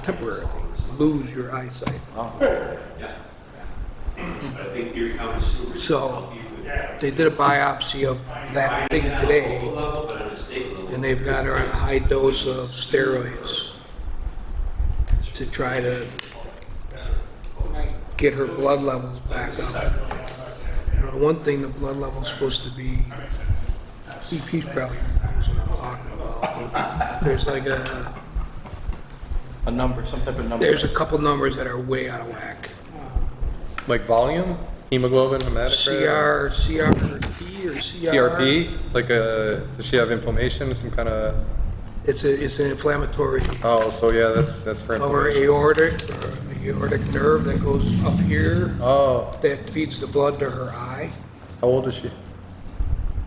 temporarily lose your eyesight. Yeah. I think Erie County Super. So they did a biopsy of that thing today, But on a state level. and they've got her on a high dose of steroids to try to get her blood levels back up. You know, one thing, the blood level's supposed to be, CP's probably knows what I'm talking about. There's like A number, some type of number. there's a couple numbers that are way out of whack. Like volume, hemoglobin, hematocrit, CRP or CR? CRP. Like does she have inflammation? Some kind of. It's an inflammatory Oh, so yeah, that's for of her inflammation. aortic nerve that goes up here Oh, that feeds the blood to her eye. how old is she?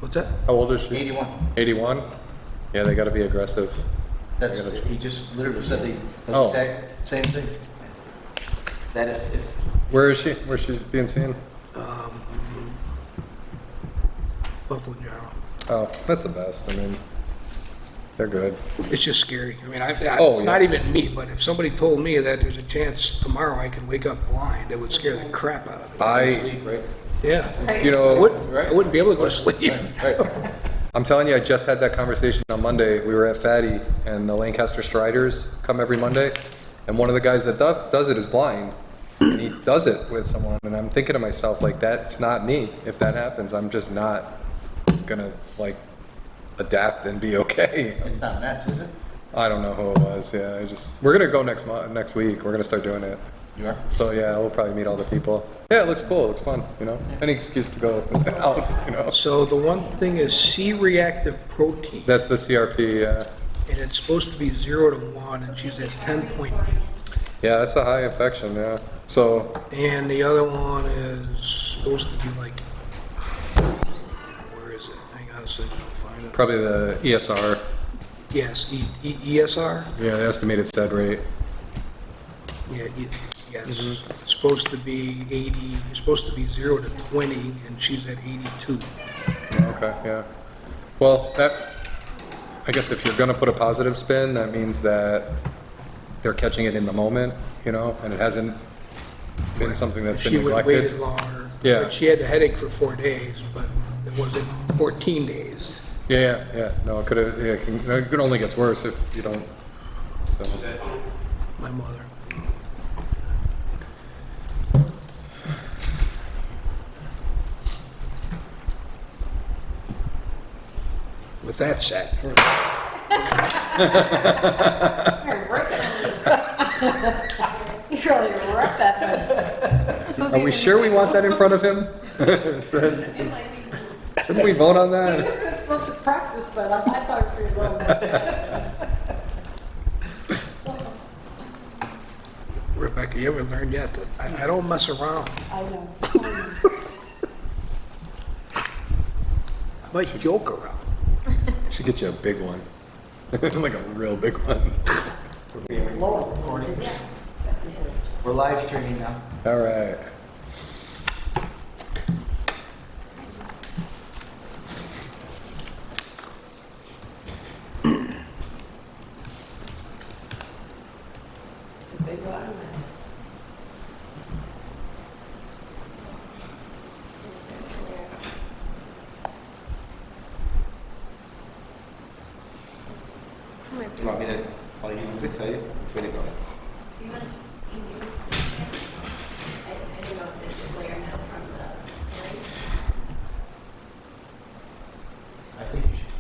What's that? How old is she? 81. 81. Yeah, they got to be aggressive. That's, he just literally said the Oh. exact same thing. That if Where is she? Where she's being seen? Buffalo General. Oh, that's the best. I mean, they're good. It's just scary. I mean, Oh, it's yeah. not even me, but if somebody told me that there's a chance tomorrow I could wake up blind, it would scare the crap out of me. I, sleep, right? Yeah. do you I know, wouldn't be able to go to sleep. I'm telling you, I just had that conversation on Monday. We were at Fatty, and the Lancaster Striders come every Monday, and one of the guys that does it is blind, and he does it with someone, and I'm thinking to myself, like, that's not me. If that happens, I'm just not gonna, like, adapt and be okay. It's not Matt's, is it? I don't know who it was. Yeah, we're gonna go next week. We're gonna start doing it. You are? So yeah, we'll probably meet all the people. Yeah, it looks cool. It looks fun. You know, any excuse to go out. You know, So the one thing is C-reactive protein, that's the CRP. Yeah, and it's supposed to be 0 to 1, and she's at 10.8. yeah, that's a high infection. Yeah. So And the other one is supposed to be like, where is it? Hang on a second, I'll find it. probably the ESR. Yes, ESR? Yeah, the estimated SED rate. Yeah, yes. Mm-hmm. It's supposed to be 80, it's supposed to be 0 to 20, and she's at 82. Okay. Yeah. Well, I guess if you're gonna put a positive spin, that means that they're catching it in the moment. You know, and it hasn't been something that's She been would have neglected. waited longer. Yeah. But she had a headache for 4 days, but it wasn't 14 days. Yeah. No, it could have. Yeah, it only gets worse if you don't. So. My mother. With that said, You really wrecked that thing. Are we sure we want that in front of him? Shouldn't we vote on I that? was supposed to practice, but I thought it was wrong. Rebecca, you ever learned yet that I don't mess around? I know. I might joke around. Should get you a big one. Like a real big one. Lower recording. We're live streaming now. All right. Big one. Do you want me to call you? Tell you which way to go? You want to just, I don't know if there's a glare now from the light. I think you should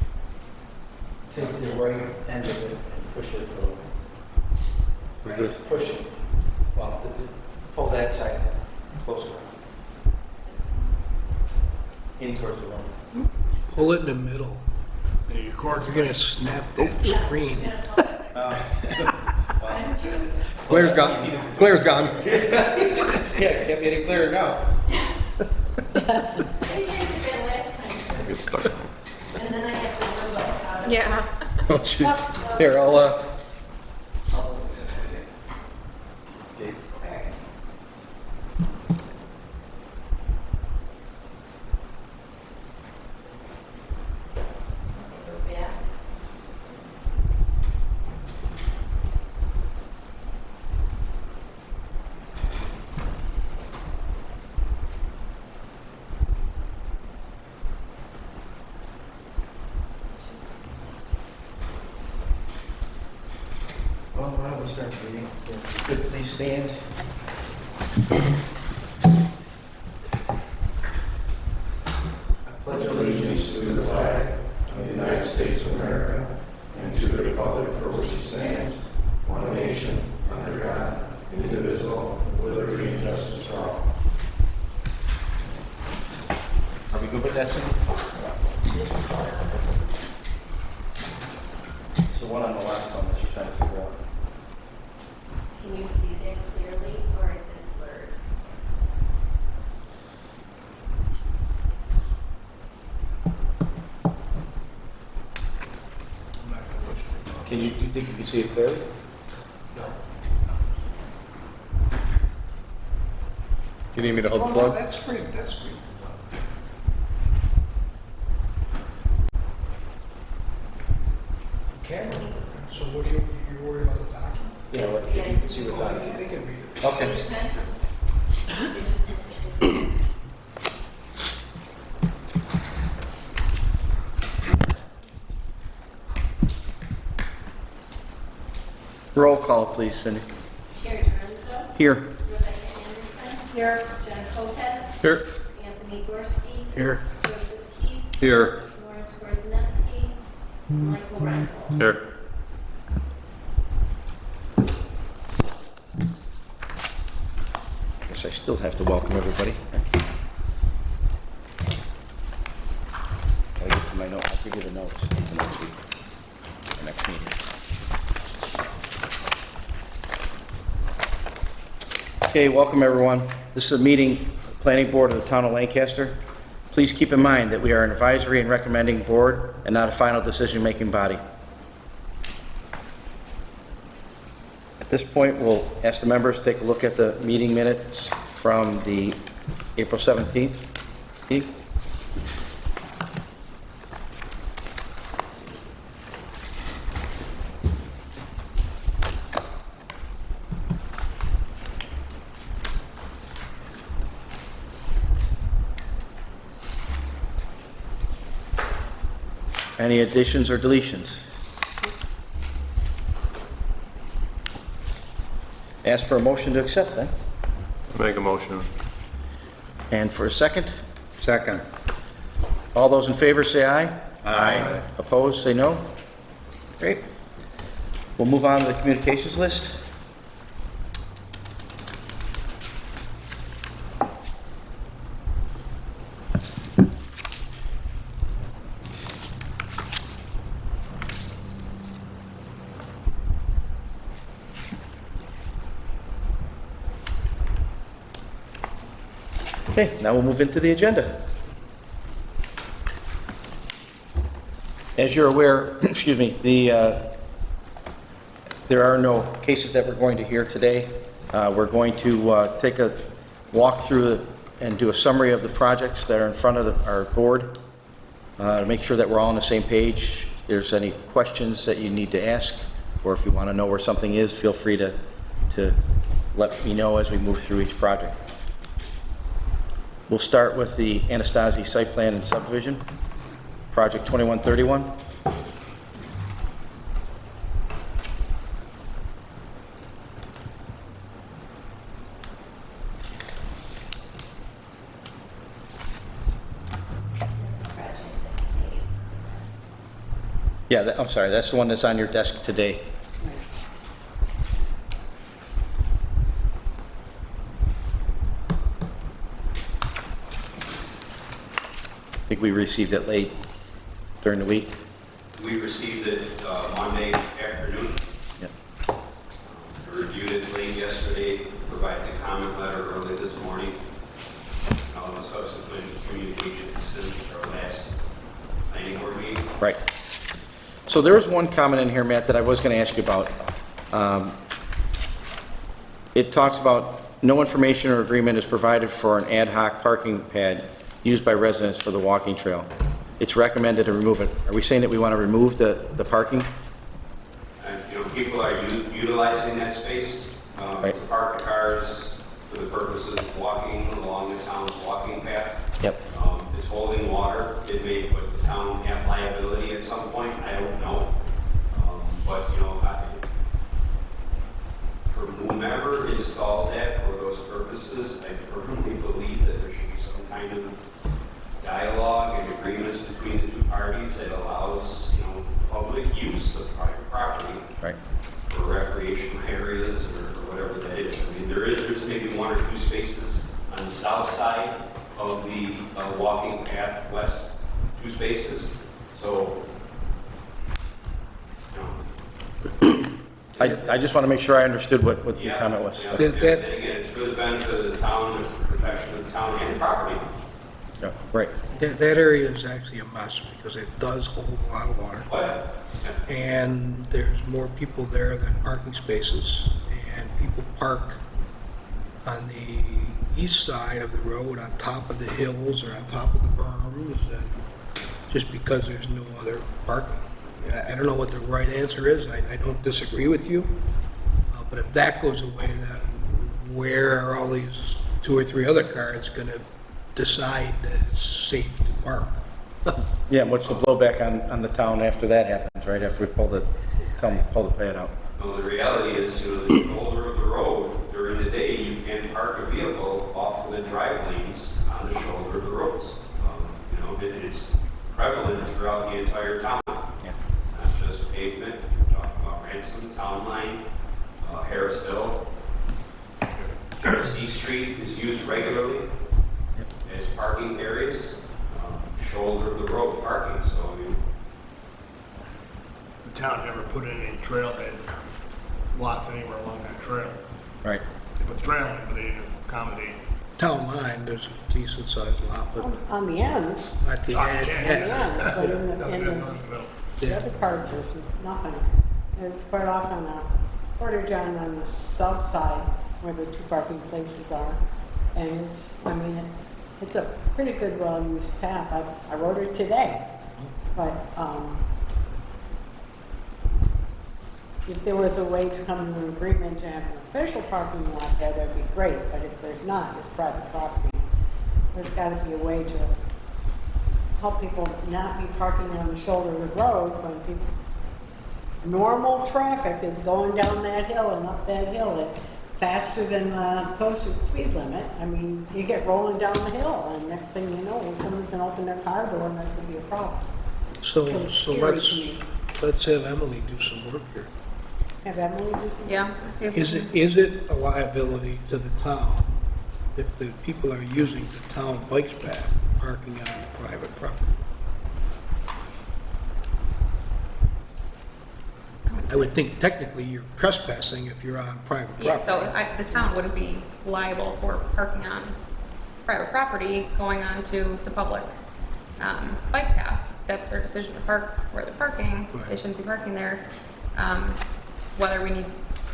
take the right end of it and push it a little. Is this? Push it. Well, pull that side closer. In towards the room. Pull it in the middle. You're gonna snap that screen. Claire's gone. Claire's gone. Yeah, it can't be any clearer now. I had it there last time, Get stuck. and then I have to know about how to. Yeah. Oh jeez. Here, I'll Escape. Alright. Go back. we start the meeting? If you could please stand. I pledge allegiance to the flag of the United States of America and to the republic for which it stands, one nation, under God, indivisible, with liberty and justice for all. Are we good with that, Cindy? It's the one on the left one that you're trying to figure out. Can you see that clearly, or is it blurred? I'm not gonna push it. Can you think you can see it clearly? No. Do you need me to hold the Oh, no, plug? that's great, that's great. Camera, so what are you're worried about the document? Yeah, well, if you can see what's on it. They can read it. Okay. It just says it. Roll call, please, Cindy. Sherry Lorenzo, Here. Rebecca Anderson. Here. Jen Colpez, Here. Anthony Gorski. Here. Joseph Keith, Here. Lawrence Korznowski, Michael Reinhold. Here. Guess I still have to welcome everybody. Gotta get to my notes. I'll give you the notes for next week, the next meeting. Okay, welcome everyone. This is a meeting, Planning Board of the Town of Lancaster. Please keep in mind that we are an advisory and recommending board and not a final decision-making body. At this point, we'll ask the members to take a look at the meeting minutes from the April 17th meeting. Any additions or deletions? Ask for a motion to accept then. Make a motion. And for a second? Second. All those in favor say aye. Aye. Opposed, say no. Great. We'll move on to the communications list. Okay, now we'll move into the agenda. As you're aware, excuse me, there are no cases that we're going to hear today. We're going to take a walk through and do a summary of the projects that are in front of our board to make sure that we're all on the same page. If there's any questions that you need to ask, or if you want to know where something is, feel free to let me know as we move through each project. We'll start with the Anastasi site plan and subdivision, project 2131. That's the project that today's. Yeah, I'm sorry, that's the one that's on your desk today. I think we received it late during the week. We received it Monday afternoon. Yep. I reviewed it late yesterday, provided a comment letter early this morning. All the subsequent communications since our last planning board meeting. Right. So there was one comment in here, Matt, that I was going to ask you about. It talks about no information or agreement is provided for an ad hoc parking pad used by residents for the walking trail. It's recommended to remove it. Are we saying that we want to remove the parking? And, people are utilizing that space Right. to park the cars for the purposes of walking along the town's walking path. Yep. It's holding water. It may put the town at liability at some point. I don't know. But, never installed that for those purposes. I firmly believe that there should be some kind of dialogue and agreements between the two parties that allows, public use of private property Right. for recreational areas or whatever that is. I mean, there's maybe one or two spaces on the south side of the walking path west, 2 spaces. So, I just want to make sure I understood what your yeah. comment was. Yeah, That- and that- again, it's for the benefit of the town, it's for the protection of the town and the property. Yeah, right. That area is actually a mess because it does hold a lot of water. But, And there's more people there than parking spaces. And people park on the east side of the road, on top of the hills or on top of the berms, and just because there's no other parking. I don't know what the right answer is. I don't disagree with you. But if that goes away, then where are all these 2 or 3 other cars going to decide that it's safe to park? Yeah, and what's the blowback on the town after that happens, right? After we pull the pad out? the reality is, the shoulder of the road, during the day, you can park a vehicle off of the drive lanes on the shoulder of the roads. It's prevalent throughout the entire town. Yeah. Not just pavement, you're talking about Ransom, Town Line, Harrisville. Jersey Street is used regularly as parking areas, shoulder of the road parking, so The town never put in any trailhead lots anywhere along that trail. Right. They put the trail in, but they didn't accommodate. Town line, there's a decent sized lot, but On the ends, at the On end, the on end. the yeah. ends, but in Nothing the in the middle. the other parts, there's nothing. It's quite often a portage on the south side where the 2 parking places are. And it's a pretty good, well-used path. I rode it today. But, if there was a way to come to an agreement to have an official parking lot there, that'd be great, but if there's not, it's private property. There's gotta be a way to help people not be parking on the shoulder of the road when people, normal traffic is going down that hill and up that hill at faster than the posted speed limit. I mean, you get rolling down the hiil, and next thing you know, someone's gonna open their car door and that could be a problem. So scary let's, to me. let's have Emily do some work here. Have Emily do something? Yeah. See if we can- Is it a liability to the town if the people are using the town bikes path parking on private property? I would think technically you're trespassing if you're on private property. Yeah, so the town wouldn't be liable for parking on private property going onto the public bike path. That's their decision to park where they're parking. They Right. shouldn't be parking there. Whether we need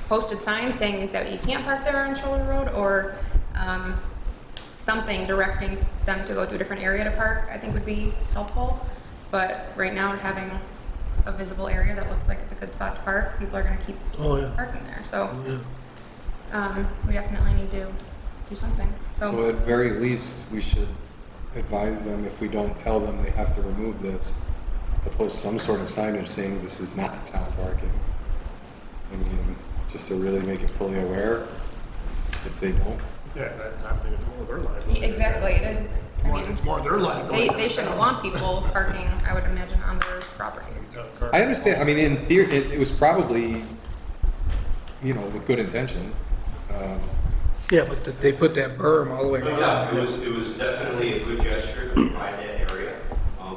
posted signs saying that you can't park there on Shoulder Road or something directing them to go to a different area to park, I think would be helpful. But right now, having a visible area that looks like it's a good spot to park, people are gonna keep Oh, yeah. parking there. So Yeah. we definitely need to do something. So at very least, we should advise them, if we don't tell them they have to remove this, to post some sort of signage saying this is not town parking. I mean, just to really make it fully aware, if they don't. Yeah, that's not even their liability. Exactly, it is. I mean, It's more their liability. they shouldn't want people parking, I would imagine, on their property. I understand, I mean, in theory, it was probably, with good intention. Yeah, but they put that berm all the way But yeah, around. it was definitely a good gesture to provide that area.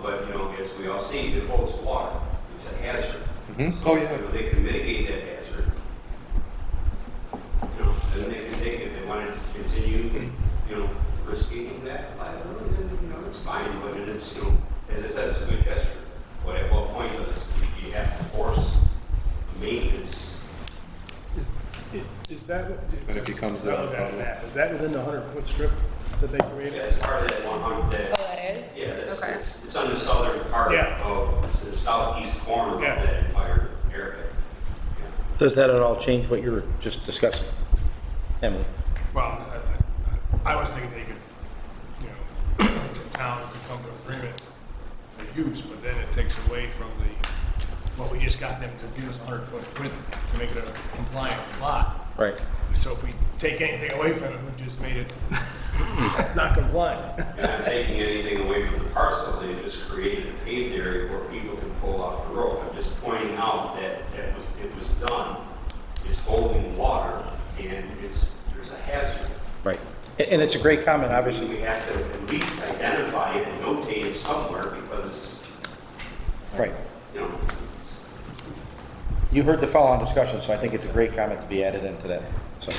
But, as we all see, it holds water. It's a hazard. Mhm. So, Oh, yeah. They can mitigate that hazard. Then they can take it. If they wanted to continue, risking that liability, then, it's fine. But it's, as I said, it's a good gesture. But at what point does you have to force maintenance? Is that, And it becomes a relevant to problem. that, is that within the 100-foot strip that they created? As part of that 100, Oh, that is? yeah, Okay. it's on the southern part Yeah. of the southeast corner Yeah. of that entire area. Yeah. Does that at all change what you were just discussing, Emily? Well, I was thinking they could, the town could come to an agreement for use, but then it takes away from what we just got them to give us 100-foot width to make it a compliant lot. Right. So if we take anything away from it, we've just made it not compliant. You're not taking anything away from the parcel, they just created a paved area where people can pull off the road. I'm just pointing out that it was done, it's holding water, and there's a hazard. Right. And it's a great comment, obviously. We have to at least identify it and notate it somewhere, because, Right. you know, You heard the follow-on discussion, so I think it's a great comment to be added into that. So,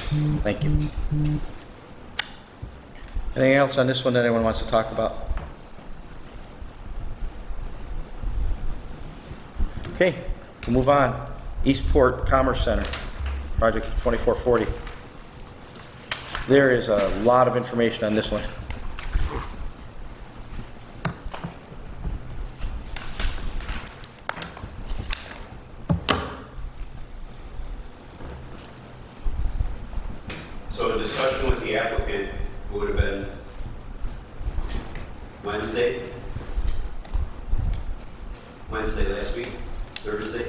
thank you. Anything else on this one that anyone wants to talk about? Okay, we'll move on. Eastport Commerce Center, project 2440. There is a lot of information on this one. so the discussion with the applicant would have been Wednesday last week, Thursday.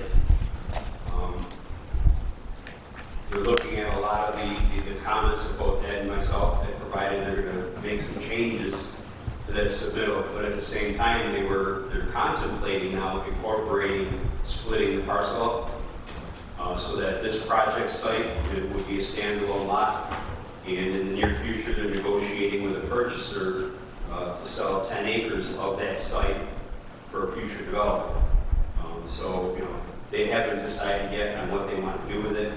We're looking at a lot of the comments of both Ed and myself, that provided they're going to make some changes to that submittal, but at the same time, they're contemplating now incorporating, splitting the parcel up, so that this project site it would be a standalone lot, and in the near future, they're negotiating with a purchaser to sell 10 acres of that site for future development. So, you know, they haven't decided yet on what they want to do with it.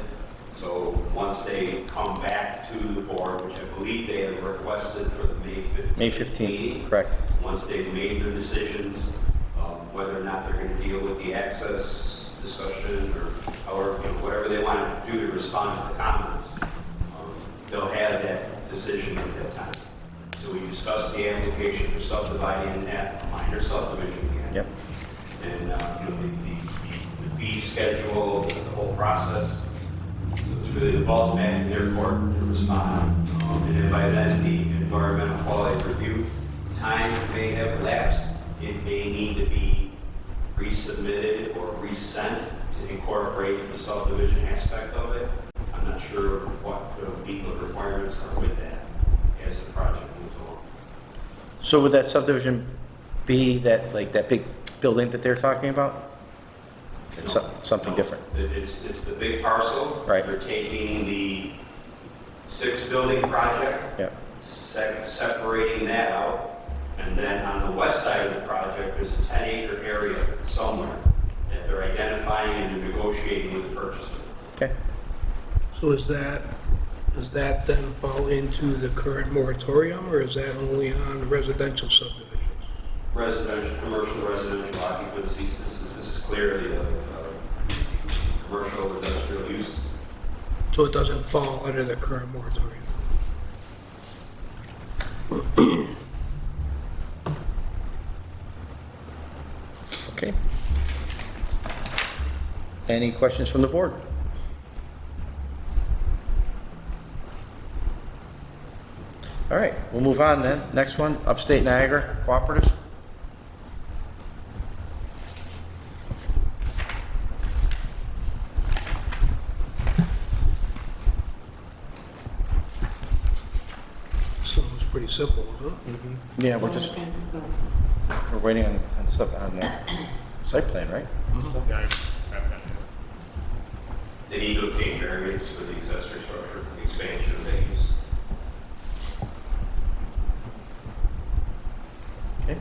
So once they come back to the board, which I believe they have requested for the May 15th meeting, Correct. once they've made their decisions, whether or not they're going to deal with the access discussion or however, you know, whatever they want to do to respond to the comments, they'll have that decision at that time. So we discussed the application for subdividing that minor subdivision again. Yep. And, you know, the fee schedule, the whole process. So it's really the ball's back in their court to respond. And then by then, the environmental quality review time may have lapsed. It may need to be resubmitted or resent to incorporate the subdivision aspect of it. I'm not sure what the legal requirements are with that as the project moves along. So would that subdivision be that, like, that big building that they're talking about? It's something No, different. It's the big parcel. Right. They're taking the 6-building project, Yeah. separating that out, and then on the west side of the project, there's a 10-acre area somewhere that they're identifying and negotiating with the purchaser. Okay. So does that then fall into the current moratorium, or is that only on residential subdivisions? Residential, commercial, residential occupancies, this is clearly a commercial industrial use. So it doesn't fall under the current moratorium? Okay. Any questions from the board? All right, we'll move on then. Next one, Upstate Niagara Cooperative. So it's pretty simple, huh? Yeah, we're waiting on stuff on the site plan, right? Yeah, I've got it. They need to obtain variance for the accessory structure expansion they use. Okay.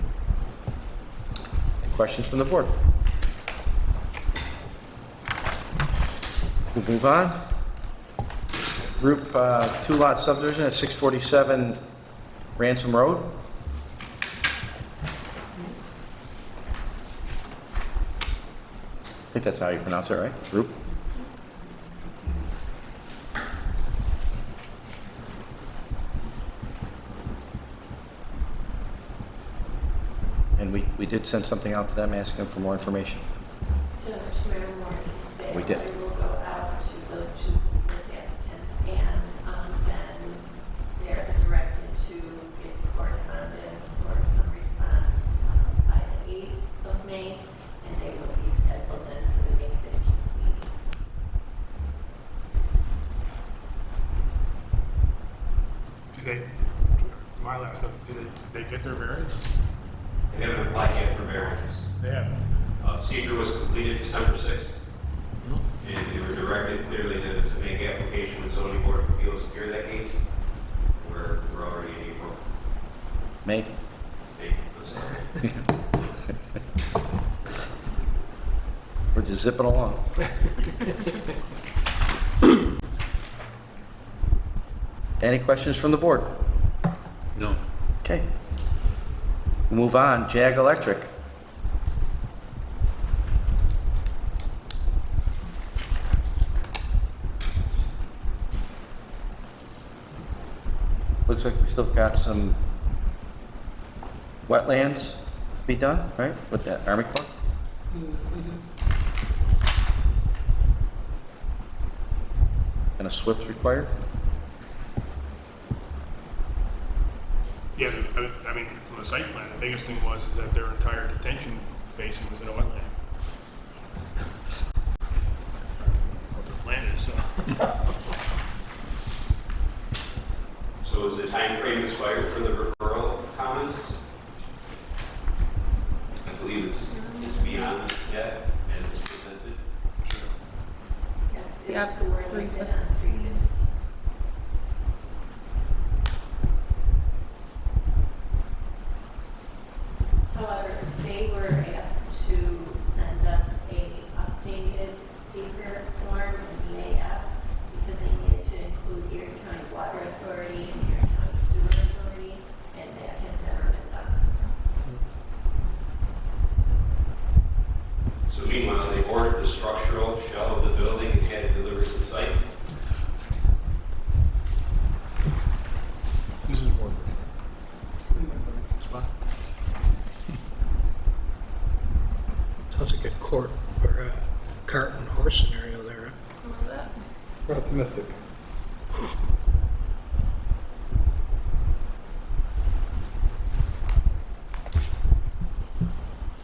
Any questions from the board? We'll move on. Group 2-lot subdivision at 647 Ransom Road. I think that's how you pronounce it, right? Group? And we did send something out to them asking them for more information. So tomorrow morning, We did. we will go out to those two, this applicant, and then they're directed to get correspondence or some response by the 8th of May, and they will be scheduled then for the May 15th meeting. they, my last note, did they get their variance? They haven't applied yet for variance. They have. Seeker was completed December 6th. And they were directed clearly to make application with zoning board of appeals to hear that case. We're already in April. May? I'm sorry. We're just zipping along. Any questions from the board? No. Okay. Move on, Jag Electric. Looks like we still got some wetlands to be done, right, with that Army Corps? And a SWIP's required? Yeah, I mean, from the site plan, the biggest thing was is that their entire detention basin was in a wetland. What their plan is, so. So is the time frame expired for the referral comments? I believe it's beyond that as it's presented. Yes, Yep, it's coordinated 350. on 350. However, they were asked to send us a updated seeker form in EAF because they needed to include Erie County Water Authority and Erie County Sewer Authority, and that has never been done. So meanwhile, they ordered the structural shell of the building and had it delivered to the site. This is more. Sounds like a court or a cart and horse scenario there. What was that? We're optimistic.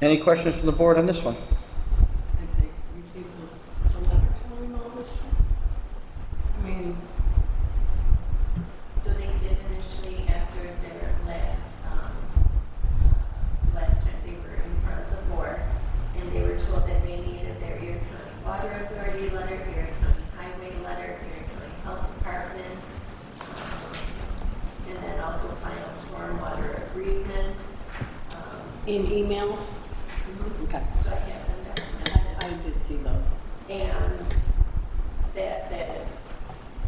Any questions from the board on this one? Have they received the letter telling all this stuff? I mean, So they did initially, after their last time they were in front of the board, and they were told that they needed their Erie County Water Authority letter, Erie County Highway letter, Erie County Health Department, and then also final stormwater agreement. in emails? Okay. So I have them documented. I did see those. And that is,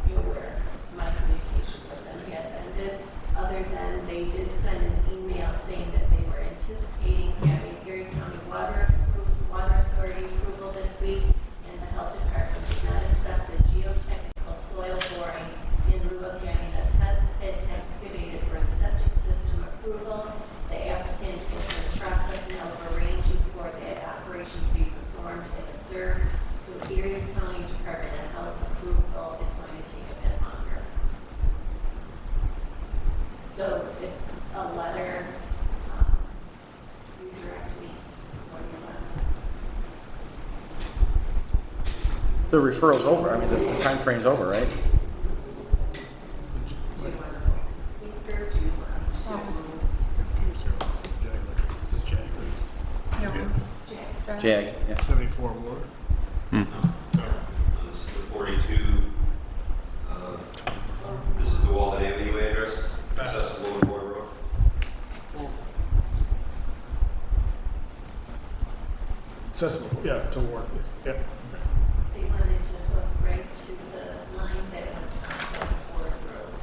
you know, where my communication with them has ended, other than they did send an email saying that they were anticipating having Erie County Water Authority approval this week, and the health department did not accept the geotechnical soil boring in lieu of having a test pit excavated for the septic system approval. The applicant is in the process now of arranging for that operation to be performed and observed. So Erie County Department of Health approval is going to take a bit longer. So if a letter, you direct me, what do you want? The referral's over, I mean, the time frame's over, right? Do you want to go in seeker? Do you want to? This is Jag. Yeah. Jack? Jag, yeah. 74 Ward. This is the 42. This is the Walden Avenue address, accessible to Board Road. Accessible, yeah, to Ward. Yeah. They wanted to hook right to the line that was on the Ford Road.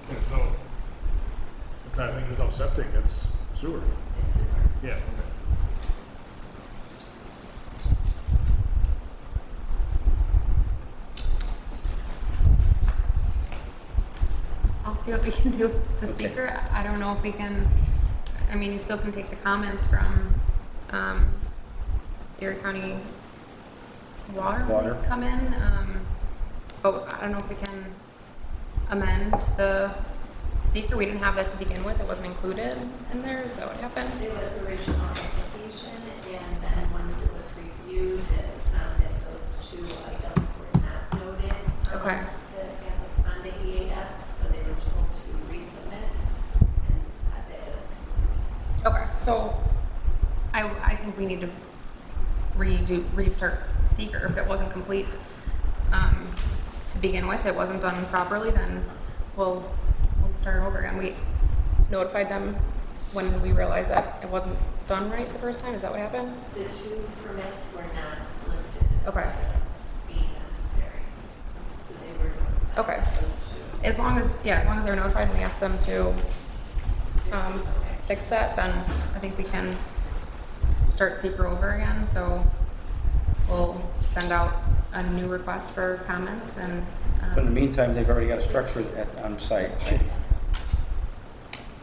There's no, I'm trying to think, there's no septic, it's sewer. It's sewer. Yeah, okay. I'll see what we can do with the seeker. I don't know if we can, I mean, you still can take the comments from Erie County Water when Water. they come in. But I don't know if we can amend the seeker. We didn't have that to begin with. It wasn't included in there. Is that what happened? It was original application, and then once it was reviewed, it was found that those two items were not noted Okay. on the EAF, so they were So I think we need to restart seeker if it wasn't complete to begin with. It wasn't done properly, then we'll start over again. We notified them when we realized that it wasn't done right the first time. Is that what happened? The two permits were not listed as Okay. being necessary, so they were notified. Okay. Those two. As long as they're notified and we ask them to fix that, then I think we can start seeker over again. So we'll send out a new request for comments and. But in the meantime, they've already got a structure on site, right?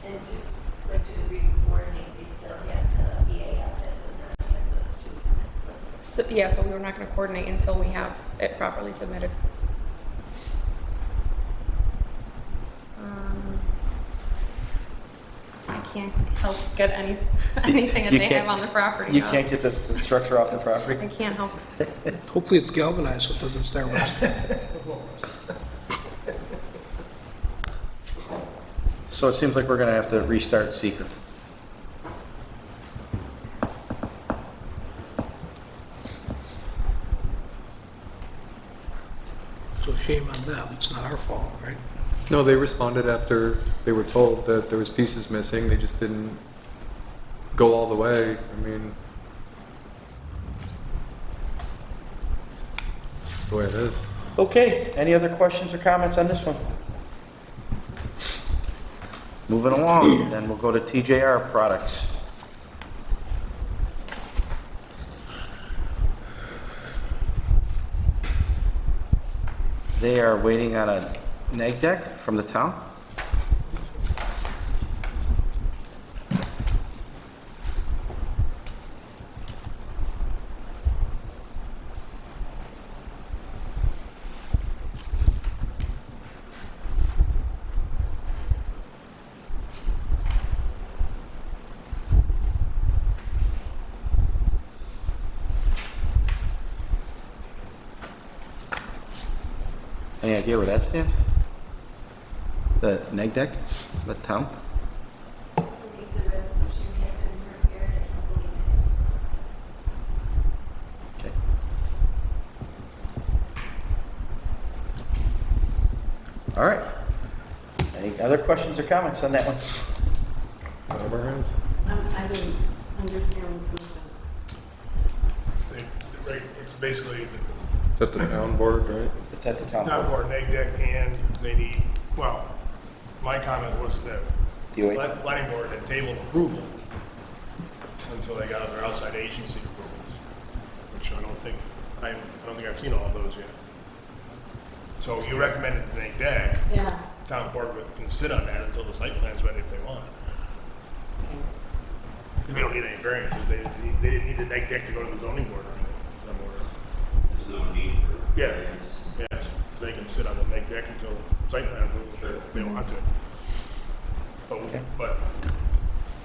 And to re-coordinate, we still have the EAF that does not have those two permits listed. So we were not going to coordinate until we have it properly submitted. I can't help get anything that You they can't- have on the property. You now. can't get the structure off the I property? can't help it. Hopefully it's galvanized so it doesn't start rusting. So it seems like we're gonna have to restart seeker. So shame on them, it's not our fault, right? No, they responded after they were told that there was pieces missing. They just didn't go all the way. I mean, it's the way it is. Okay, any other questions or comments on this one? Moving along, then we'll go to TJR Products. They are waiting on a neg deck from the town. Any idea where that stands? The neg deck, the town? I believe the resolution had been prepared, and I believe it is sponsored. Okay. All right. Any other questions or comments on that one? Out of our hands. I didn't understand something. Right, it's basically the It's at the town board, right? It's at the town town board. board neg deck, and they need, well, my comment was that DOA. planning board had tabled approval until they got their outside agency approvals, which I don't think I've seen all of those yet. So you recommended the neg deck, Yeah. town board can sit on that until the site plan's ready if they want. Because they don't need any variances, they didn't need the neg deck to go to the zoning board or anything. There's no need for. Yeah. variance. Yes, so they can sit on the neg deck until site plan approval, if they don't want to. But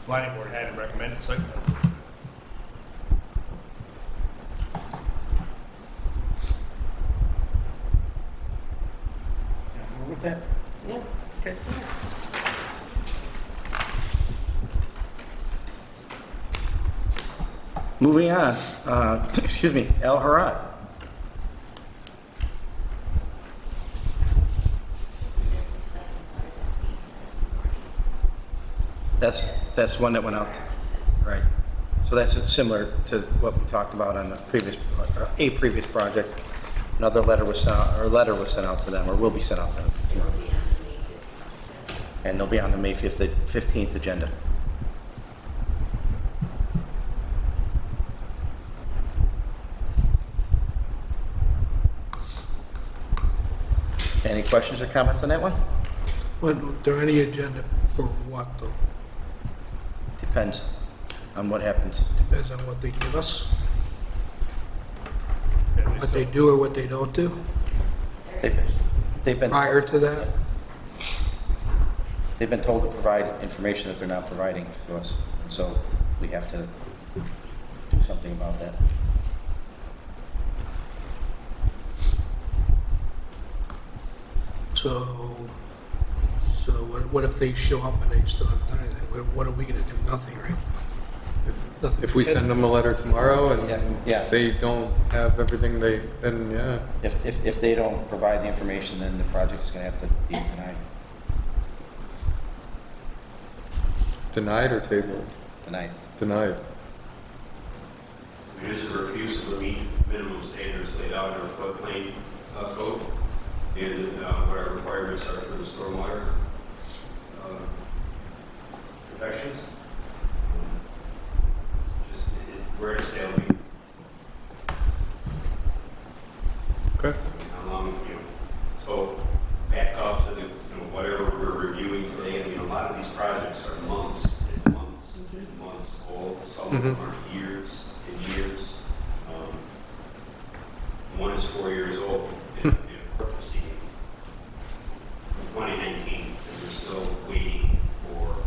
planning board hadn't recommended site plan approval. With that? Yeah. Okay. Moving on, excuse me, El Harad. That's the second part that's being sent. That's one that went out, right? So that's similar to what we talked about on the previous, a previous project. Another letter was sent out, or a letter was sent out to them, or will be sent out to them It will tomorrow. be on the May 15th. And they'll be on the May 15th agenda. Any questions or comments on that one? What, there any agenda for what though? Depends on what happens. Depends on what they give us, Yeah, they what they still- do or what they don't do They've been, prior to that. they've been told to provide information that they're not providing to us. And so we have to do something about that. So what if they show up and they still haven't done anything? What are we gonna do? Nothing, right? Nothing If we send them a letter tomorrow Yeah, and yeah. they don't have everything then yeah. If they don't provide the information, then the project is gonna have to be denied. Denied or tabled? Denied. Denied. I mean, there's a refusal to meet minimum standards laid out in our floodplain code and what our requirements are for the stormwater protections. We're at a stalemate. Okay. How long, so back up to the, whatever we're reviewing today, a lot of these projects are months and months and months old. Some of them are years and years. One is 4 years old in a court proceeding in 2019, and we're still waiting for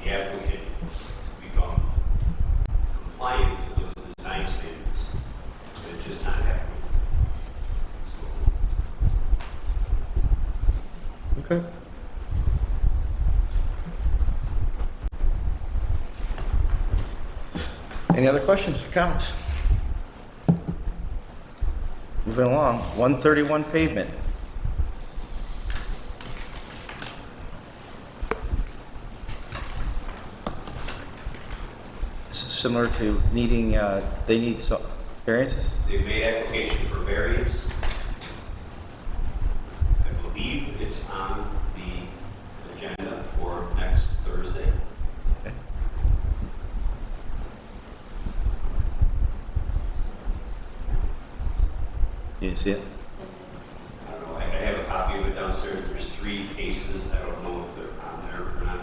the applicant to become compliant to those design standards. It's just not happening. Okay. Any other questions or comments? Moving along, 131 pavement. This is similar to needing, they need some variances? They've made application for variance. I believe it's on the agenda for next Thursday. You see it? I don't know, I have a copy of it downstairs. There's 3 cases. I don't know if they're on there or not.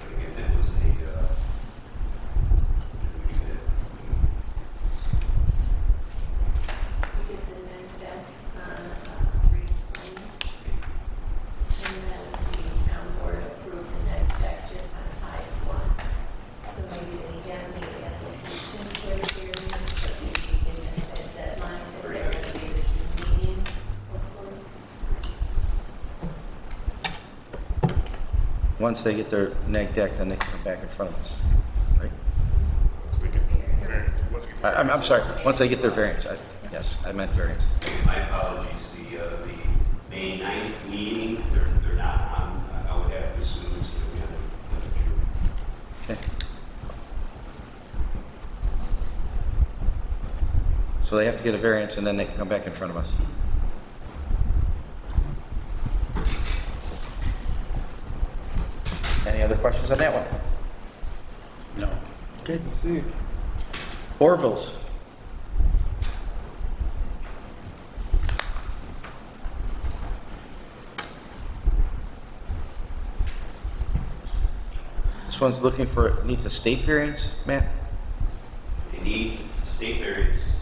But again, that was We did the neg deck on 320. And then the town board approved the neg deck just on 5-1. So maybe they again made the application for the variance, but maybe they didn't have a deadline that they're going to be the June meeting, hopefully. Once they get their neg deck, then they can come back in front of us, right? Once they get the variance, once they get the I'm sorry, once they get their variance, yes, I meant variance. My apologies, the May 9th meeting, they're not on. I would have to assume it's going to be on the June. Okay. So they have to get a variance and then they can come back in front of us. Any other questions on that one? No. Okay. Let's see. Orville's. This one's looking for, needs a state variance, Matt? They need state variance.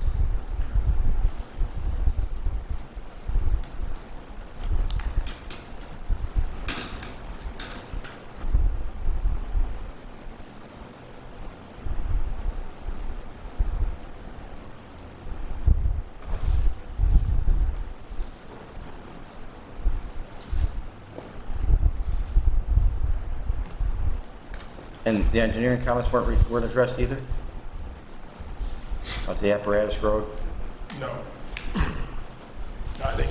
And the engineering comments weren't addressed either? Of the apparatus road? No. I think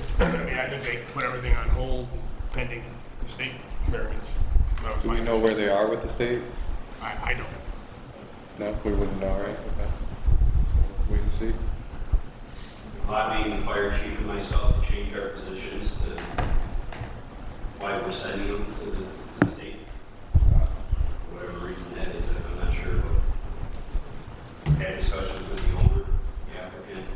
they put everything on hold pending the state variance. That was Do my we know where they are with the state? I don't. No, we wouldn't know, right? Okay. Wait and see. Lobbying the fire chief and myself to change our positions to why we're sending them to the state. Whatever reason that is, I'm not sure. But had discussions with the owner, the applicant.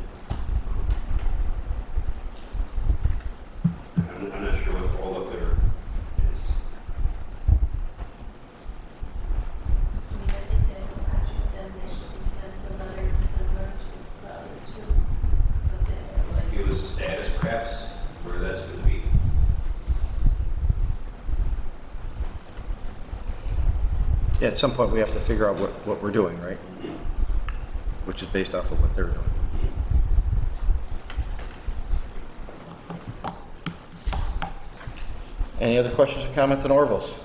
I'm not sure what the holdup there is. I mean, if it's in a project, then they should be sent a letter similar to the other two, so that it would. Give us a status perhaps where that's going to be. Yeah, at some point we have to figure out what we're doing, right? Which is based off of what they're doing. Any other questions or comments on Orville's?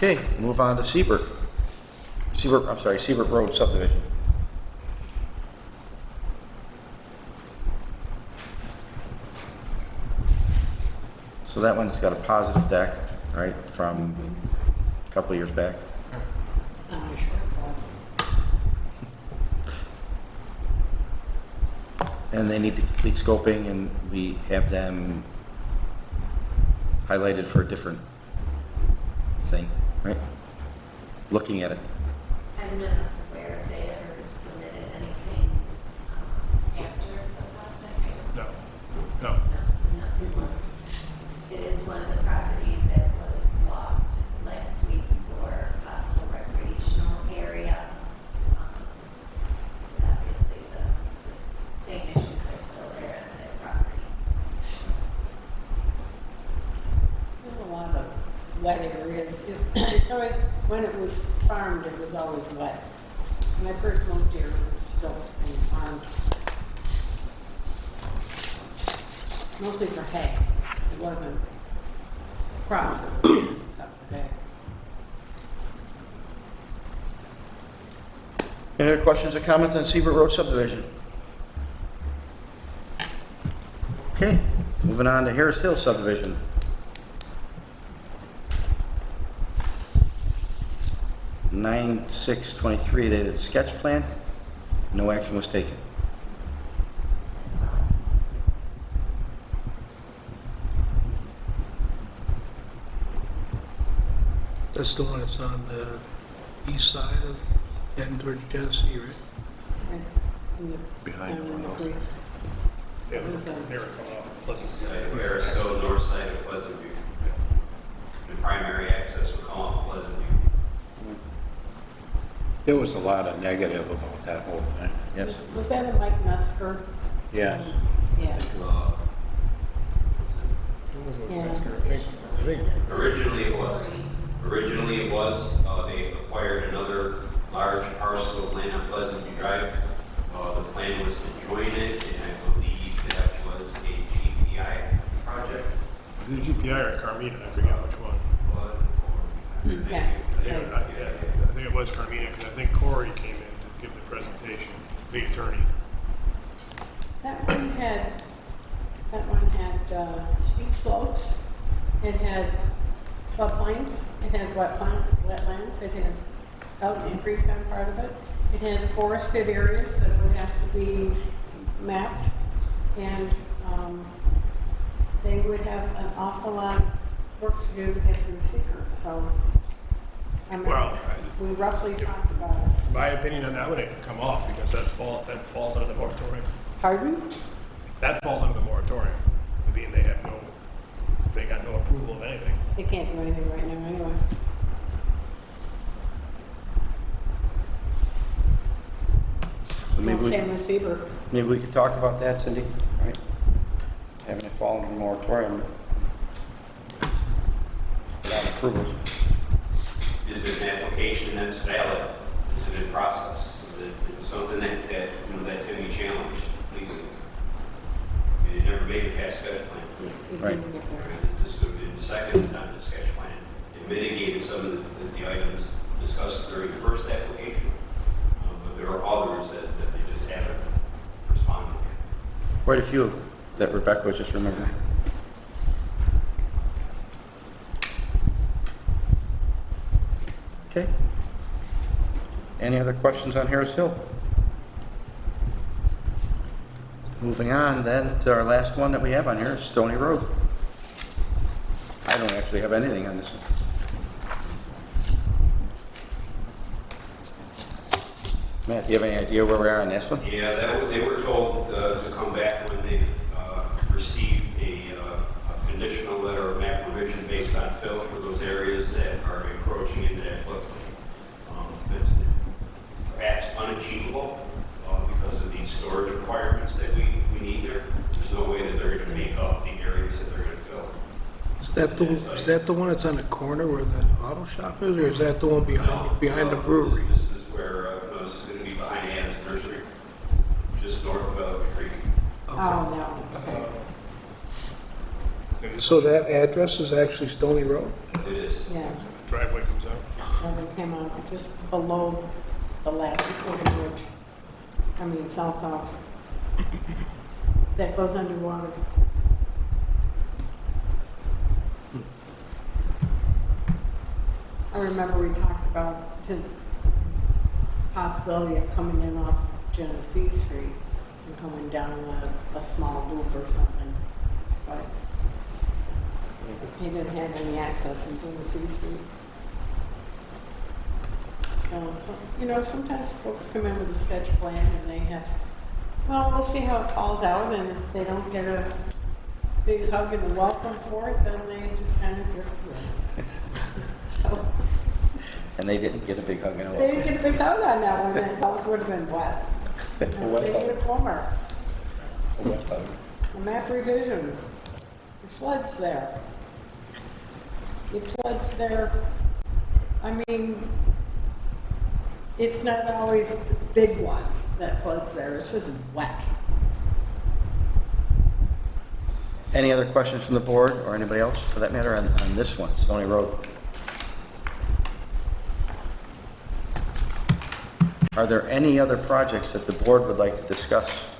Okay, move on to Seabrook. Seabrook Road subdivision. So that one's got a positive deck, right, from a couple of years back. I'm sure so. And they need to complete scoping, and we have them highlighted for a different thing, right? Looking at it. I'm not aware if they ever submitted anything after the last time. No, no. No, so nothing was. It is one of the properties that was walked last week for possible recreational area. Obviously, the same issues are still there on that property. There's a lot of wet areas. It's always, when it was farmed, it was always wet. When I first moved here, it was still being farmed. Mostly for hay. It wasn't crops, it was just stuff for hay. Any other questions or comments on Seabrook Road subdivision? Okay, moving on to Harris Hill subdivision. Nine 6/23, they did a sketch plan. No action was taken. That's the one that's on the east side of heading towards Genesee, right? Right in the- Behind down in one the of those. creek. Yeah, What is that? they were coming off Pleasant. Harris Hill, north side of Pleasant View. The primary access will come off Pleasant View. There was a lot of negative about that whole thing. Yes. Was that a Mike Metzger? Yes. Yeah. Yeah. I think, Originally it was. They acquired another large parcel of land on Pleasant View Drive. The plan was to join it, and I believe that was a GPI project. the GPI or Carmina, I forget which one. Yeah. I think it was Carmina, because I think Corey came in to give the presentation, the attorney. That one had steep slopes, it had floodplains, it had wetlands, it has Elton Creek on part of it. It had forested areas that would have to be mapped, and they would have an awful lot of work to do to get through seeker, so. I mean, Well, we roughly talked about it. My opinion on that one, it can come off, because that falls under the moratorium. Pardon? That falls under the moratorium. I mean, they got no approval of anything. They can't do anything right now anyway. So maybe Same with Seabrook. maybe we could talk about that, Cindy, right? Having it fall under the moratorium without approvals. Is it an application that's valid? Is it in process? Is it something that can be challenged legally? I mean, it never made it past sketch plan. It Right. didn't get there. It just would have been second time the sketch plan. It mitigated some of the items discussed during the first application, but there are others that they just haven't responded to. Quite a few that Rebecca was just remembering. Okay. Any other questions on Harris Hill? Moving on then to our last one that we have on here, Stony Road. I don't actually have anything on this one. Matt, do you have any idea where we are on this one? Yeah, they were told to come back when they received a conditional letter of map revision based on fill for those areas that are encroaching into that floodplain. It's perhaps unachievable because of the storage requirements that we need here. There's no way that they're going to make up the areas that they're going to fill. Is that the one that's on the corner where the auto shop is, or is that the one behind the brewery? This is where, this is going to be behind Adams Nursery, just north of Ellicott Creek. Oh, no. Okay. So that address is actually Stony Road? It is. Yeah. Driveway comes out. came out just below the last Oregon Ridge. I mean, south. That goes underwater. I remember we talked about the possibility of coming in off Genesee Street and coming down a small loop or something, but he didn't have any access in Genesee Street. So, you know, sometimes folks come in with a sketch plan and they have, well, we'll see how it falls out, and if they don't get a big hug and a welcome for it, then they just kind of drift away. So, And they didn't get a big hug and a they welcome. didn't get a big hug on that one, that both would have been wet. A wet They hug. need a plumber, A wet hug. a map revision. The flood's there. The flood's there. I mean, it's not always the big one that floods there, it's just wet. Any other questions from the board or anybody else for that matter on this one, Stony Road? Are there any other projects that the board would like to discuss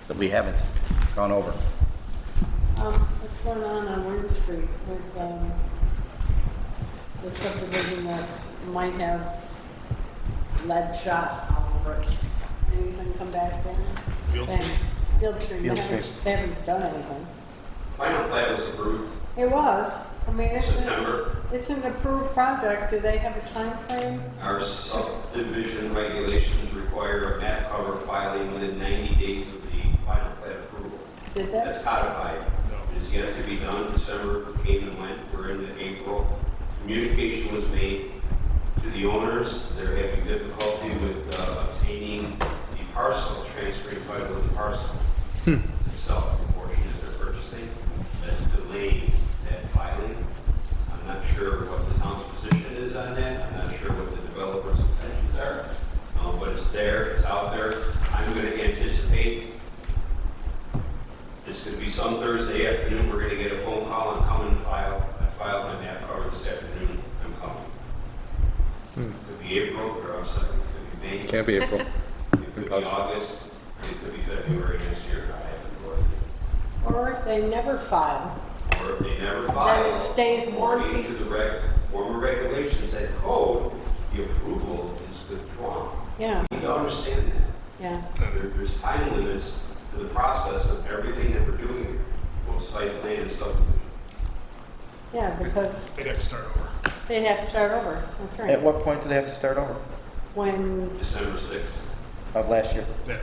that we haven't gone over? What's going on Wayne Street with, the subdivision that might have lead shot all over it? Anything come back there? Field Thanks. Field Street, Field they haven't- Street. they haven't done anything. Final plat was approved It was, I mean, September. it's an approved project, do they have a time frame? Our subdivision regulations require a map cover filing within 90 days of the final plat approval. Did That's that? codified. It is yet to be done. December came and went. We're into April. Communication was made to the owners. They're having difficulty with obtaining the parcel, transferring title of the parcel itself, the portion that they're purchasing. That's delayed that filing. I'm not sure what the town's position is on that. I'm not sure what the developer's intentions are. But it's there, it's out there. I'm going to anticipate it's going to be some Thursday afternoon, we're going to get a phone call, I'm coming to file. I filed my map cover this afternoon, I'm coming. Could be April, or I'm sorry, it could be May. Can't be April. It could be Impossible. August, it could be February next year, I haven't Or if they never file, or if they never file. Then it stays one according to the former regulations and code, the approval is withdrawn. yeah, You need to understand that. yeah. There's time limits to the process of everything that we're doing here, both site plan and subdivision. Yeah, because They'd have to start over. they have to start over, that's At right. what point do they have to start over? When, December 6th. Of last year? Yeah.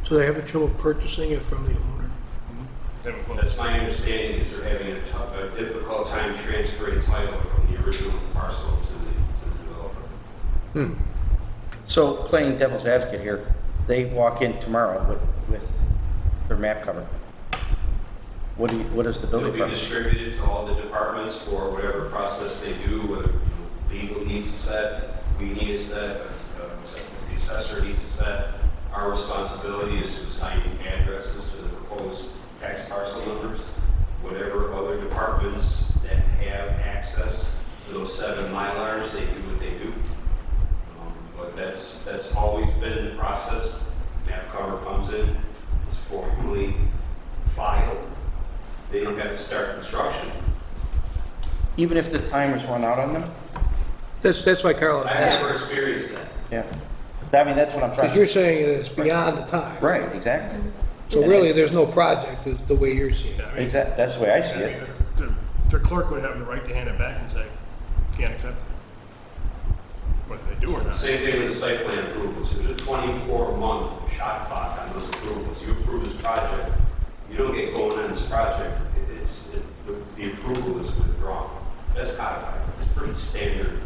So they're having trouble purchasing it from the owner. They haven't closed. That's my understanding, is they're having a difficult time transferring title from the original parcel to the developer. So playing devil's advocate here, they walk in tomorrow with their map cover. What does the It'll building be department? distributed to all the departments for whatever process they do, whether legal needs a set, we need a set, the assessor needs a set. Our responsibility is to assign addresses to the proposed tax parcel numbers. Whatever other departments that have access to those 7 Mylars, they do what they do. But that's always been the process. Map cover comes in, it's formally filed. They don't have to start construction. Even if the timers run out on them? That's why Carl I've asked, never experienced that. Yeah. I mean, that's what I'm trying because you're to... saying that it's beyond the time. Right, exactly. So really, there's no project, is the way you're seeing it. Yeah, I mean, Exactly, that's the way I see I it. mean, their clerk would have the right to hand it back and say, can't accept it. Whether they do or not. Same thing with the site plan approvals. There's a 24-month shot clock on those approvals. You approve this project, you don't get going on this project, the approval is withdrawn. That's codified. It's pretty standard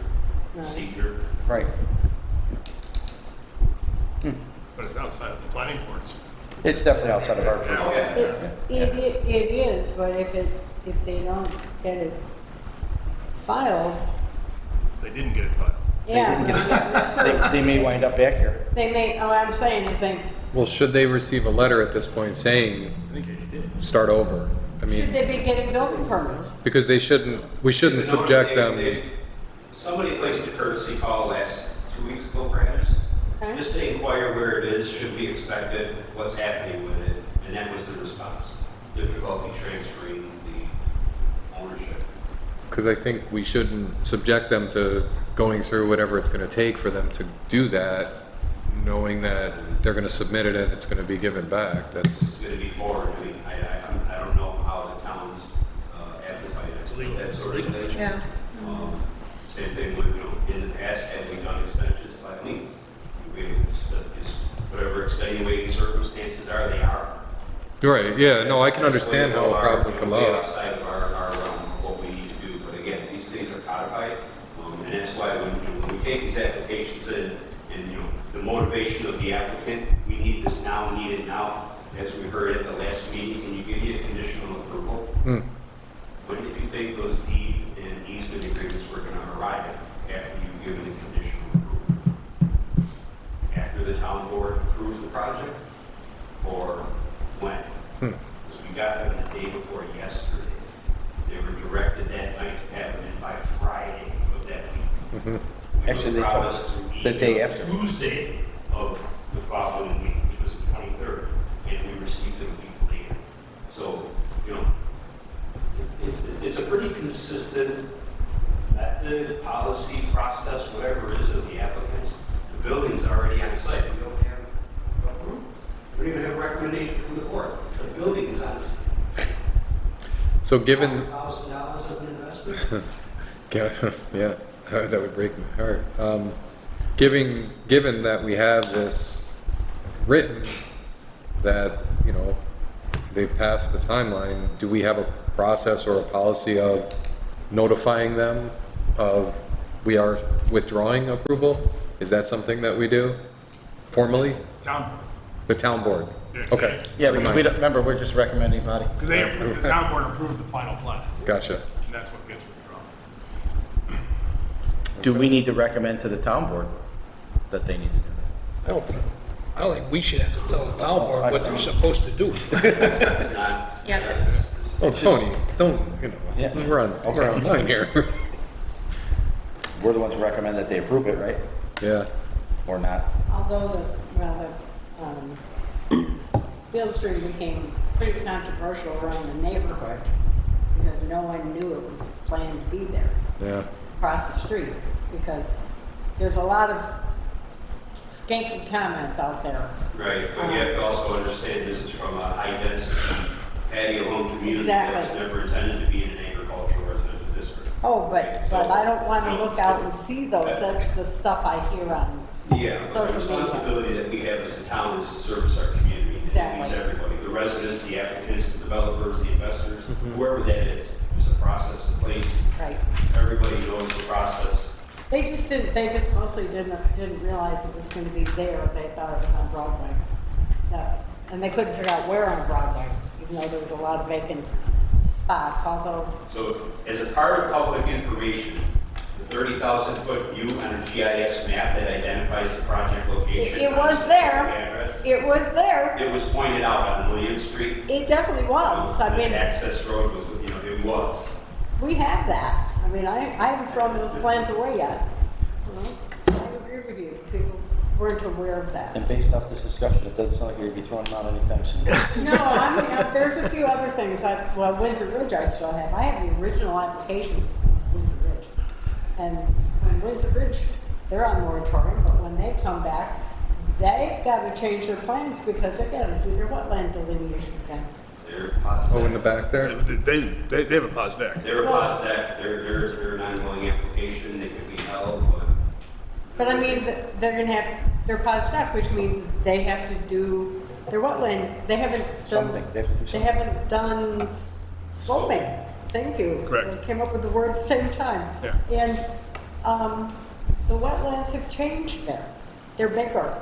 procedure. Right. But it's outside of the planning boards. It's definitely outside of our Oh, purview. yeah. it is, but if they don't get it filed, They didn't get it filed. yeah. They may wind up back here. They may, oh, I'm saying, is they, Well, should they receive a letter at this point saying, I think they did. start over? I Should mean, they be getting building permits? because we shouldn't You know, subject them. Somebody placed a courtesy call last 2 weeks ago, perhaps, Okay. just to inquire where it is, should we expect it, what's happening with it, and that was the response. Difficulty transferring the ownership. Because I think we shouldn't subject them to going through whatever it's going to take for them to do that, knowing that they're going to submit it and it's going to be given back. It's That's, going to be forward. I mean, I don't know how the towns advertise legal. that sort of thing. Yeah. Same thing with, you know, in the past, had we done extensions by lien, just whatever extenuating circumstances are, they are. right, yeah, no, I can That's understand way how a our- problem would come way up. outside of our what we need to do, but again, these things are codified, and that's why when we take these applications in, and, you know, the motivation of the applicant, we need this now, we need it now, as we heard at the last meeting, can you give me a conditional approval? Hmm. When did you think those deed and easement agreements were going to arrive after you've given a conditional approval? After the town board approves the project, or when? Because we got them the day before yesterday. They were directed that night to have them in by Friday of that week. We were Actually, they told promised us to the day email after. Tuesday of the following week, which was the 23rd, and we received it a week later. So, you know, it's a pretty consistent method, policy, process, whatever it is of the applicants. The building's already on site. We don't have approvals. We don't even have a recommendation from the board. The building is on site. So given, $100,000 of investment. yeah, that would break my heart. Given that we have this written, that, you know, they've passed the timeline, do we have a process or a policy of notifying them of we are withdrawing approval? Is that something that we do formally? Town, The town board? Yeah, Okay. Yeah, never because we mind. don't, remember, we're just recommending body. because they approved, the town board approved the final plan, Gotcha. and that's what gets withdrawn. Do we need to recommend to the town board that they need to do I don't think we should have to tell the town board what they're supposed to do. It's not. Yeah, it's- Oh, Tony, don't, you know, Yeah. we're on line here. that? We're the ones who recommend that they approve it, right? Yeah. Or not? Although Field Street became pretty controversial around the neighborhood because no one knew it was planned to be there Yeah. across the street because there's a lot of skanky comments out there. Right, but you have to also understand this is from a high-density patio home community that's Exactly. never intended to be in an agricultural residential district. Oh, but I don't want to look out and see those. That's the stuff I hear on. Yeah, but the Social media. responsibility that we have as a town is to service our community. It Exactly. needs everybody, the residents, the applicants, the developers, the investors, whoever that is. There's a process in place. Right. Everybody knows the process. They just mostly didn't realize it was going to be there. They thought it was on Broadway. And they couldn't figure out where on Broadway, even though there was a lot of vacant spots, although, So as a part of public information, the 30,000-foot view on a GIS map that identifies the project location. It was there. Address, it was there. it was pointed out on William Street. It definitely was. I The mean, access road was, you know, it was. we had that. I mean, I haven't thrown those plans away yet. Well, I agree with you. People weren't aware of that. And based off this discussion, it doesn't sound like you're gonna be throwing them out anytime soon. No, I mean, there's a few other things. Well, Windsor Ridge I still have. I have the original application for Windsor Ridge. And when Windsor Ridge, they're on moratorium, but when they come back, they got to change their plans because they got to do their wetland delineation again. They're past Oh, in the that. back there? They have a pause deck. They're past that. They're an ongoing application. They could be held, but. But I mean, they're going to have their pod stack, which means they have to do their wetland. They haven't done. Something, they have to do They something. haven't done sloping. Thank you. Correct. They came up with the word at the same time. Yeah. And the wetlands have changed there. They're bigger.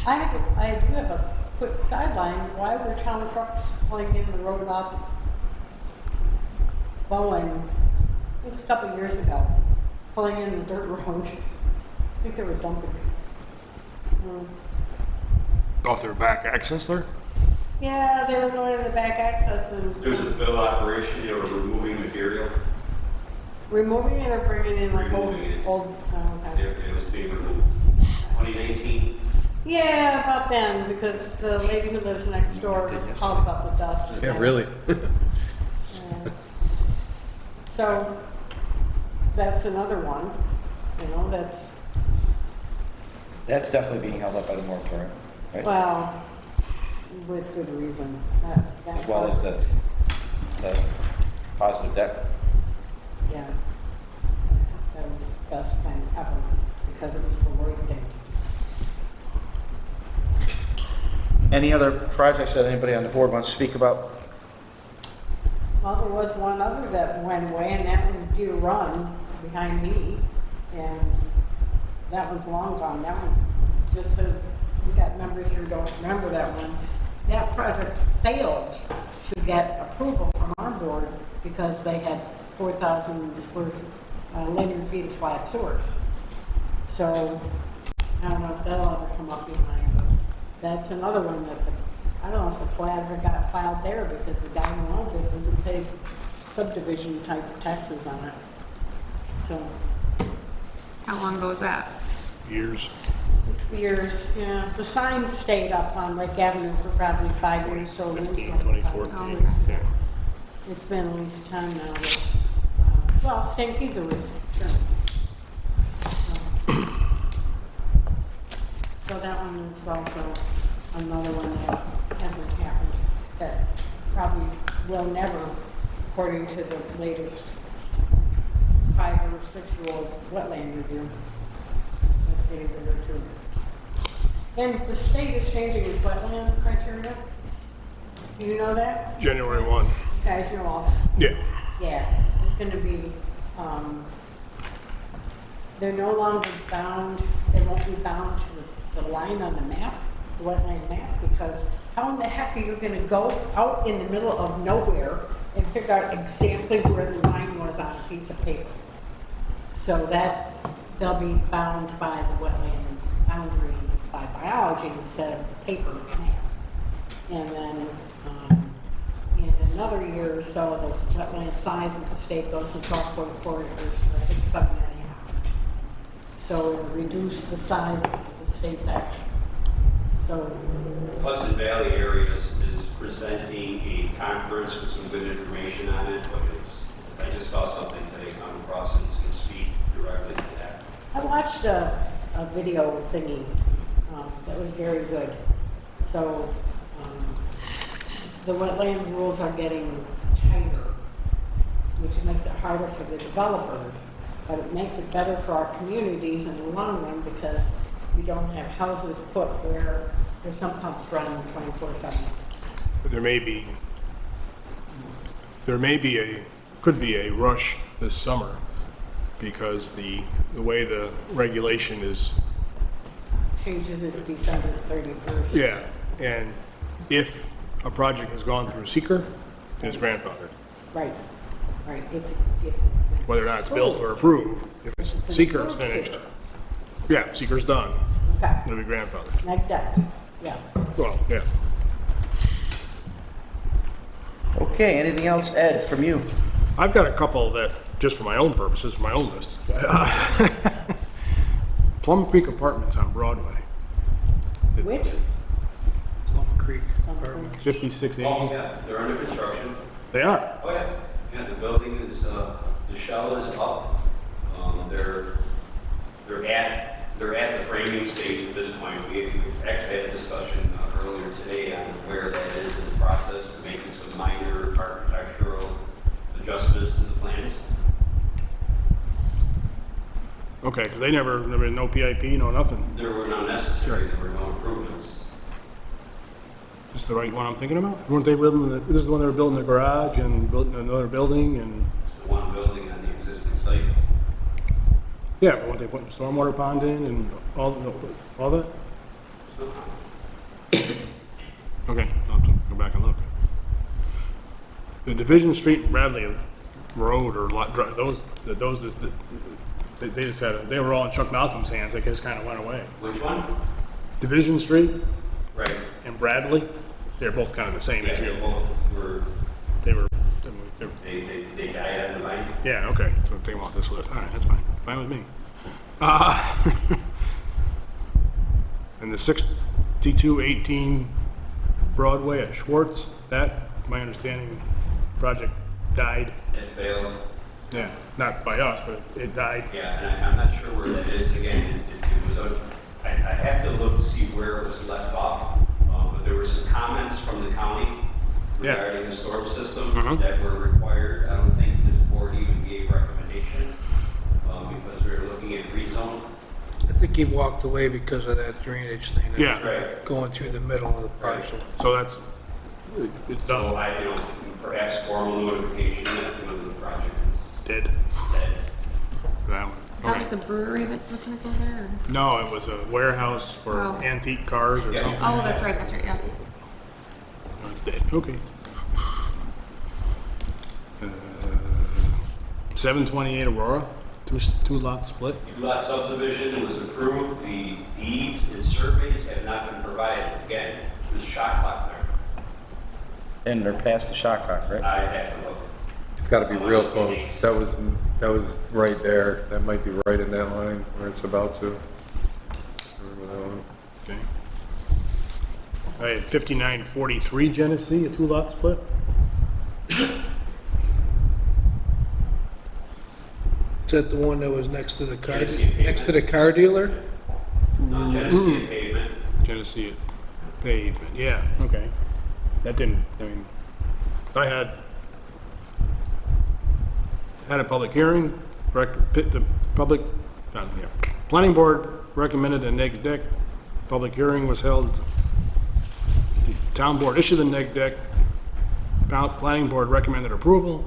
I do have a quick sideline. Why were town trucks pulling in the road off Bowen? It was a couple of years ago, pulling in the dirt road. I think they were dumping. Off their back access there? Yeah, they were going to the back access and There's a fill operation, they were removing material. removing it or bringing in like Removing it. old, oh, okay. It was being removed. 2019. Yeah, about then, because the lady who lives next door called about the dust. Yeah, really. Yeah. So, that's another one, you know, That's definitely being held up by the moratorium, right? well, with good reason. That As well as the positive deck. Yeah. That was the best thing ever, because it was the right thing. Any other projects that anybody on the board wants to speak about? Well, there was one other that went away, and that was Deer Run behind me, and that one's long gone. That one, just so we got members who don't remember that one, that project failed to get approval from our board because they had 4,000 linear feet of flat source. So I don't know if that'll ever come up behind, but that's another one that I don't know if the plat ever got filed there because the guy who owns it doesn't pay subdivision type taxes on it. So, How long ago was that? Years. it's years, yeah. The sign stayed up on Lake Avenue for probably 5 years, so it was 15, like 2014. Oh, Yeah. it's been at least 10 now. But, well, St. Pizza was, sure. So that one is also another one that hasn't happened, that probably will never, according to the latest 5 or 6 year old wetland review. That's getting bigger too. And the state is changing its wetland criteria. Do you know that? January 1. You guys know all. Yeah. Yeah, it's gonna be, they're no longer bound, they won't be bound to the line on the map, the wetland map, because how in the heck are you gonna go out in the middle of nowhere and figure out exactly where the line was on a piece of paper? So that, they'll be bound by the wetland boundary by biology instead of paper map. And then, in another year or so, the wetland size of the state goes from 12.4 acres to, I think, 7.5. So it'll reduce the size of the state's action. So, Hudson Valley area is presenting a conference with some good information on it, but I just saw something today come across and it's going to speak directly to that. I watched a video thingy that was very good. So, the wetland rules are getting tighter, which makes it harder for the developers, but it makes it better for our communities in the long run because we don't have houses put where there's some pumps running 24/7. There could be a rush this summer because the way the regulation is, Changes it to December 31st. yeah, and if a project has gone through seeker, it's grandfathered. Right, right. If Whether or not it's built or approved, if it's seeker is finished, yeah, seeker's done, Okay, it'll be grandfathered. like that, yeah. Well, yeah. Okay, anything else, Ed, from you? I've got a couple that, just for my own purposes, my own list. Plum Creek Apartments on Broadway, Which? Plum Creek Apartment. 5680. Oh, yeah, they're under construction. They are. Oh, yeah. Yeah, the building is, the shell is up. They're at the framing stage at this point. We actually had a discussion earlier today on where that is in the process of making some minor architectural adjustments to the plans. Okay, because there was no PIP, no nothing. There were none necessary, there were no improvements. Is the right one I'm thinking about? Weren't they building, this is the one they were building the garage and building another building and, It's the one building on the existing site. yeah, but weren't they putting the stormwater pond in and all that? So, Okay, I'll have to go back and look. The Division Street Bradley Road or lot, they just had, they were all in Chuck Malcolm's hands, I guess kind of went away. which one? Division Street Right. and Bradley, They're both kind of the same Yeah, issue. they both were, They were, they died on the vine. yeah, okay, so take them off this list. All right, that's fine. Fine with me. And the 6218 Broadway at Schwartz, that, my understanding, project died. It failed. Yeah, not by us, but it died. Yeah, and I'm not sure where that is. Again, it was, I have to look to see where it was left off. But there were some comments from the county Yeah. regarding the storm system Mhm. that were required. I don't think this board even gave recommendation because we were looking at rezone. I think he walked away because of that drainage thing. that Yeah. was Right. Going through the middle of the parcel. So that's, it's So done, I, perhaps formal notification that, the project dead, is dead. that one. Is that Okay. like the brewery that was gonna go there? Or? No, it was a warehouse for Oh. antique cars or Yeah. something. Oh, that's right, yeah. No, it's dead, okay. 728 Aurora, two lot split. Two-lot subdivision was approved. The deeds and surveys have not been provided. Again, there's a shot clock there. And they're past the shot clock, right? I have to look. It's gotta be real close. That was right there. That might be right in that line where it's about to. Remember that one? Okay. I had 5943 Genesee, a two lot split. Is that the one that was next to the car, Genesee pavement. next to the car dealer? No, Genesee pavement. Genesee pavement, yeah, okay. That didn't, I mean, I had a public hearing, the public, planning board recommended a neg deck. Public hearing was held. The town board issued the neg deck. Planning board recommended approval,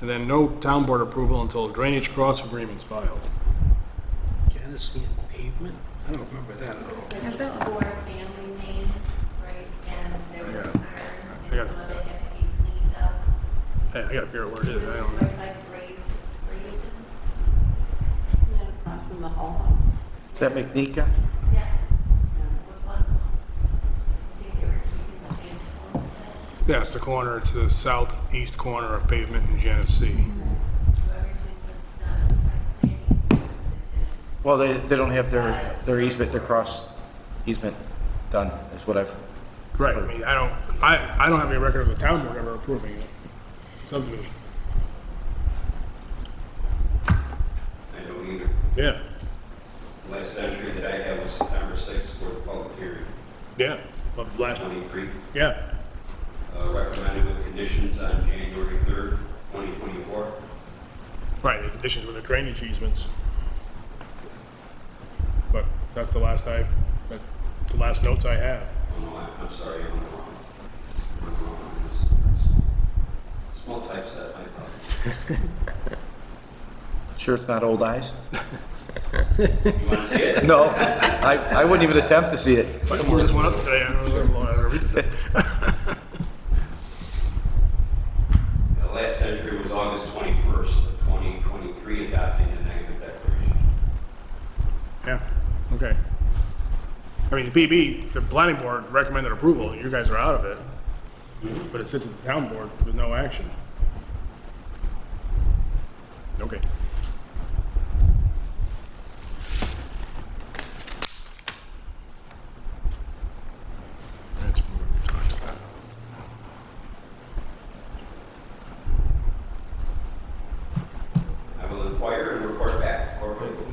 and then no town board approval until drainage cross agreements filed. Genesee and pavement? I don't remember that at all. That's There's it. 4 family names, right, and there was a Yeah. barn, I got and it. some of it had to be cleaned up. Hey, I gotta figure out where it It is, was I don't know. right by Grayson. Isn't that across from the Hull House? Is that McNeeka? Yes, it was one of them. I think they were keeping the family homestead, Yeah, it's the corner, it's the southeast corner of pavement in Genesee. so everything was done by planning board that did. Well, they don't have their easement, their cross easement done, is what I've, Right, I mean, I don't have any record of the town board ever approving it. Subdivision. I don't either. Yeah, Last entry that I have was September 6th for the public hearing. yeah, of last, 23. yeah, Recommended with conditions on January 3rd, 2024. right, the conditions with the drainage easements. But that's the last that's the last notes I have. Oh, no, I'm sorry, I'm wrong. I'm wrong on this. Small typeset, I thought. sure it's not old eyes? You want to see it? No, I wouldn't even attempt to see it. If I pulled this one up today, I don't know how to read this. The last entry was August 21st of 2023, adopting a negative declaration. Yeah, okay. I mean, the planning board recommended approval, you guys are out of it, but it sits at the town board with no action. Okay. That's what we talked about. I will inquire and report back accordingly.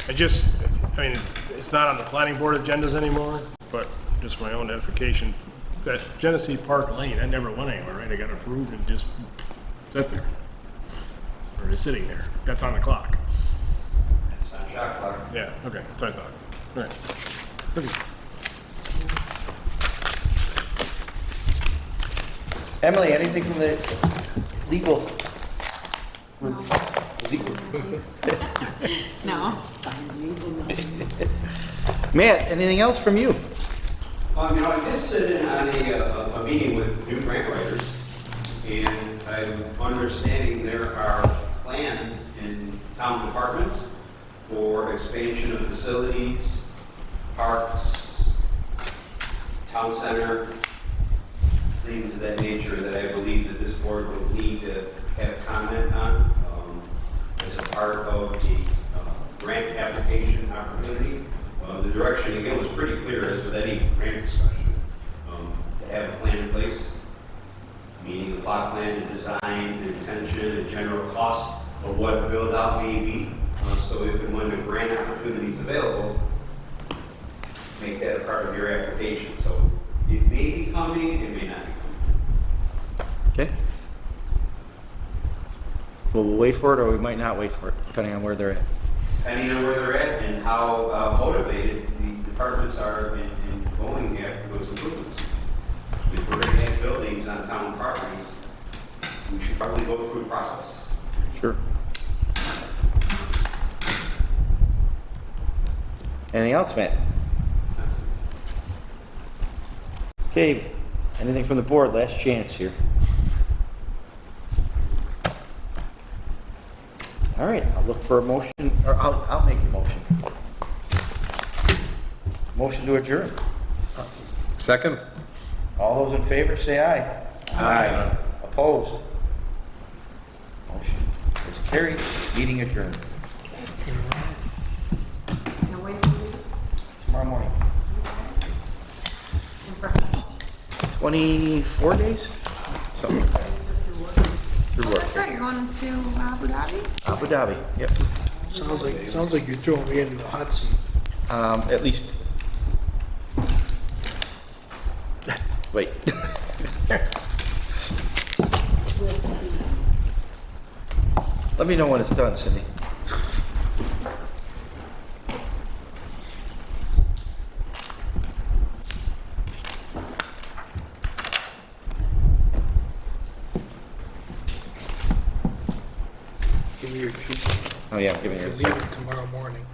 I mean, it's not on the planning board agendas anymore, but just for my own edification, that Genesee Park Lane, that never went anywhere, right? It got approved and just sat there. Or is sitting there. That's on the clock. It's on shot clock. Yeah, okay, that's what I thought. All right. Okay. Emily, anything from the legal? Legal. No. Matt, anything else from you? I did sit in on a meeting with new grant writers, and I'm understanding there are plans in town departments for expansion of facilities parks, town center, things of that nature that I believe that this board would need to have comment on as a part of the grant application opportunity. The direction, again, was pretty clear, as with any grant discussion, to have a plan in place, meaning the plot plan, the design, the intention, the general cost of what a build-out may be. So if and when the grant opportunity is available, make that a part of your application. So it may be coming, it may not be coming. Okay. Well, we'll wait for it, or we might not wait for it, depending on where they're at. Depending on where they're at and how motivated the departments are in going after those improvements. If we're going to have buildings on town properties, we should probably go through a process. Sure. Anything else, Matt? Okay, anything from the board? Last chance here. All right, I'll look for a motion, or I'll make the motion. Motion to adjourn. Second? All those in favor, say aye. Aye. Opposed? Motion is carried. Meeting adjourned. Now, wait a minute. Tomorrow morning. 24 days? Something like that. Through Oh, work. that's right, you're going to Abu Dhabi? Abu Dhabi, yep. Sounds like you're throwing me into the hot seat. At least. Wait. Let me know when it's done, Cindy. Give me your keys. Oh, yeah, give me yours. Leave it tomorrow morning.